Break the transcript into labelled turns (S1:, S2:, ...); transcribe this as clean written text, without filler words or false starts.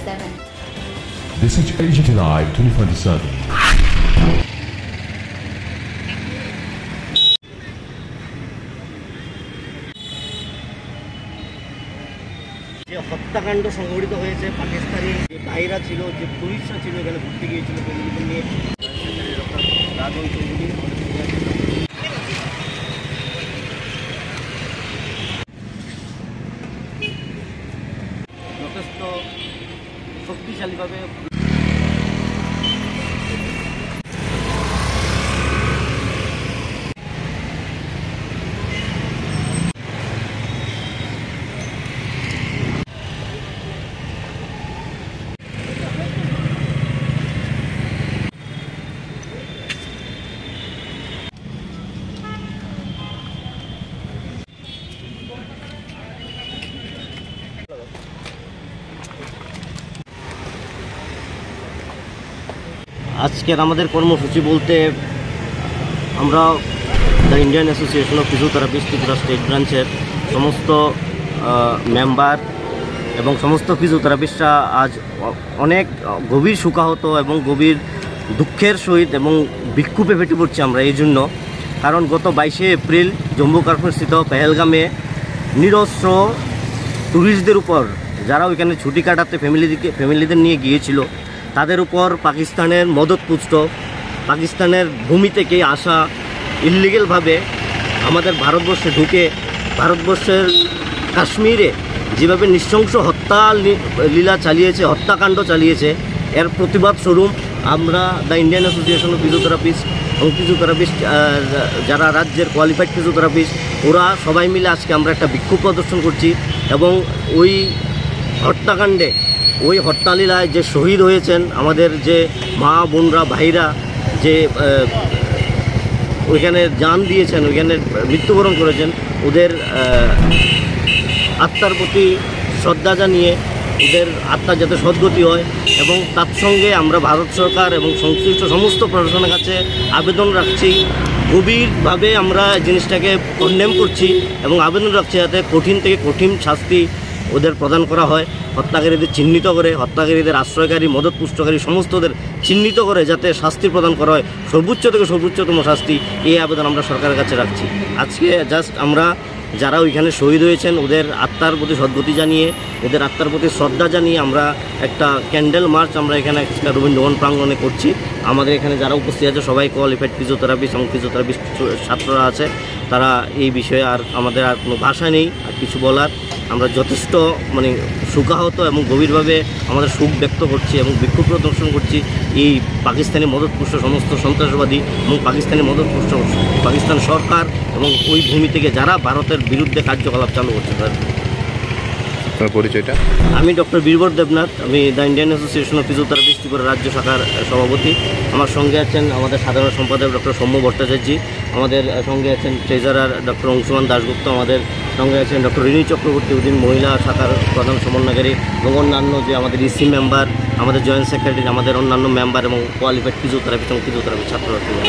S1: 7.
S2: This is AGT Live 2027.
S3: যে হত্যাকাণ্ড সংঘটিত হয়েছে পাকিস্তানি যে ভাইরা ছিল, যে পুলিশরা ছিল, এখানে ঘুরতে গিয়েছিল ফ্যামিলিদের নিয়ে, রাজন চৌধুরী যথেষ্ট শক্তিশালীভাবে আজকের আমাদের কর্মসূচি বলতে আমরা the Indian association of physiotherapist Tripura state ব্রাঞ্চের সমস্ত মেম্বার এবং সমস্ত ফিজিওথেরাপিস্টরা আজ অনেক গভীর শোকাহত এবং গভীর দুঃখের সহিত এবং বিক্ষোভে ফেটে পড়ছি আমরা এই জন্য। কারণ গত 22শে এপ্রিল জম্মু কাশ্মীরস্থিত পেহেলগামে নিরস্ত্র ট্যুরিস্টদের উপর, যারা ওইখানে ছুটি কাটাতে ফ্যামিলিদের নিয়ে গিয়েছিল, তাদের উপর পাকিস্তানের মদতপুষ্ট, পাকিস্তানের ভূমি থেকে আসা ইললিগেলভাবে আমাদের ভারতবর্ষে ঢুকে ভারতবর্ষের কাশ্মীরে যেভাবে নৃশংস লীলা চালিয়েছে, হত্যাকাণ্ড চালিয়েছে, এর প্রতিবাদ স্বরূপ আমরা the Indian association of physiotherapist এবং ফিজিওথেরাপিস্ট যারা রাজ্যের কোয়ালিফাইড ফিজিওথেরাপিস্ট, ওরা সবাই মিলে আজকে আমরা একটা বিক্ষোভ প্রদর্শন করছি। এবং ওই হত্যাকাণ্ডে, ওই হত্যালীলায় যে শহীদ হয়েছেন আমাদের যে মা বোনরা ভাইরা, যে ওইখানে জান দিয়েছেন, ওইখানে মৃত্যুবরণ করেছেন, ওদের আত্মার প্রতি শ্রদ্ধা জানিয়ে ওদের আত্মার যাতে সদ্গতি হয়, এবং তার সঙ্গে আমরা ভারত সরকার এবং সংশ্লিষ্ট সমস্ত প্রশাসনের কাছে আবেদন রাখছি, গভীরভাবে আমরা জিনিসটাকে কন্ডেম করছি এবং আবেদন রাখছি যাতে কঠিন থেকে কঠিন শাস্তি ওদের প্রদান করা হয়। হত্যাকারীদের চিহ্নিত করে, হত্যাকারীদের আশ্রয়কারী, মদতপুষ্টকারী সমস্তদের চিহ্নিত করে যাতে শাস্তি প্রদান করা হয়, সর্বোচ্চ থেকে সর্বোচ্চতম শাস্তি, এই আবেদন আমরা সরকারের কাছে রাখছি। আজকে জাস্ট আমরা যারা ওইখানে শহীদ হয়েছেন ওদের আত্মার প্রতি সদ্গতি জানিয়ে, ওদের আত্মার প্রতি শ্রদ্ধা জানিয়ে আমরা একটা ক্যান্ডেল মার্চ আমরা এখানে একটা রবীন্দ্রভবন প্রাঙ্গণে করছি। আমাদের এখানে যারা উপস্থিত আছে সবাই কোয়ালিফাইড ফিজিওথেরাপিস্ট এবং ফিজিওথেরাপিস্ট ছাত্ররা আছে, তারা এই বিষয়ে আর আমাদের আর কোনো ভাষা নেই আর কিছু বলার। আমরা যথেষ্ট শোকাহত এবং গভীরভাবে আমাদের শোক ব্যক্ত করছি এবং বিক্ষোভ প্রদর্শন করছি এই পাকিস্তানি মদতপুষ্ট সমস্ত সন্ত্রাসবাদী এবং পাকিস্তান সরকার এবং ওই ভূমি থেকে যারা ভারতের বিরুদ্ধে কার্যকলাপ চালু করছে।
S4: আপনার পরিচয়টা?
S3: আমি ডক্টর বীরবর দেবনাথ, আমি the Indian association of physiotherapist Tripura রাজ্য শাখার সভাপতি। আমার সঙ্গে আছেন আমাদের সাধারণ সম্পাদক ডক্টর সৌম্য ভট্টাচার্য, আমাদের সঙ্গে আছেন ট্রেজারার ডক্টর অংশুমান দাশগুপ্ত, আমাদের সঙ্গে আছেন ডক্টর রিনি চক্রবর্তী, উদিন মহিলা শাখার প্রধান সমন্বয়কারী, এবং অন্যান্য যে আমাদের ইসি মেম্বার, আমাদের জয়েন্ট সেক্রেটারি, আমাদের অন্যান্য মেম্বার এবং কোয়ালিফাইড ফিজিওথেরাপিস্ট এবং ফিজিওথেরাপি ছাত্রছাত্রীরা।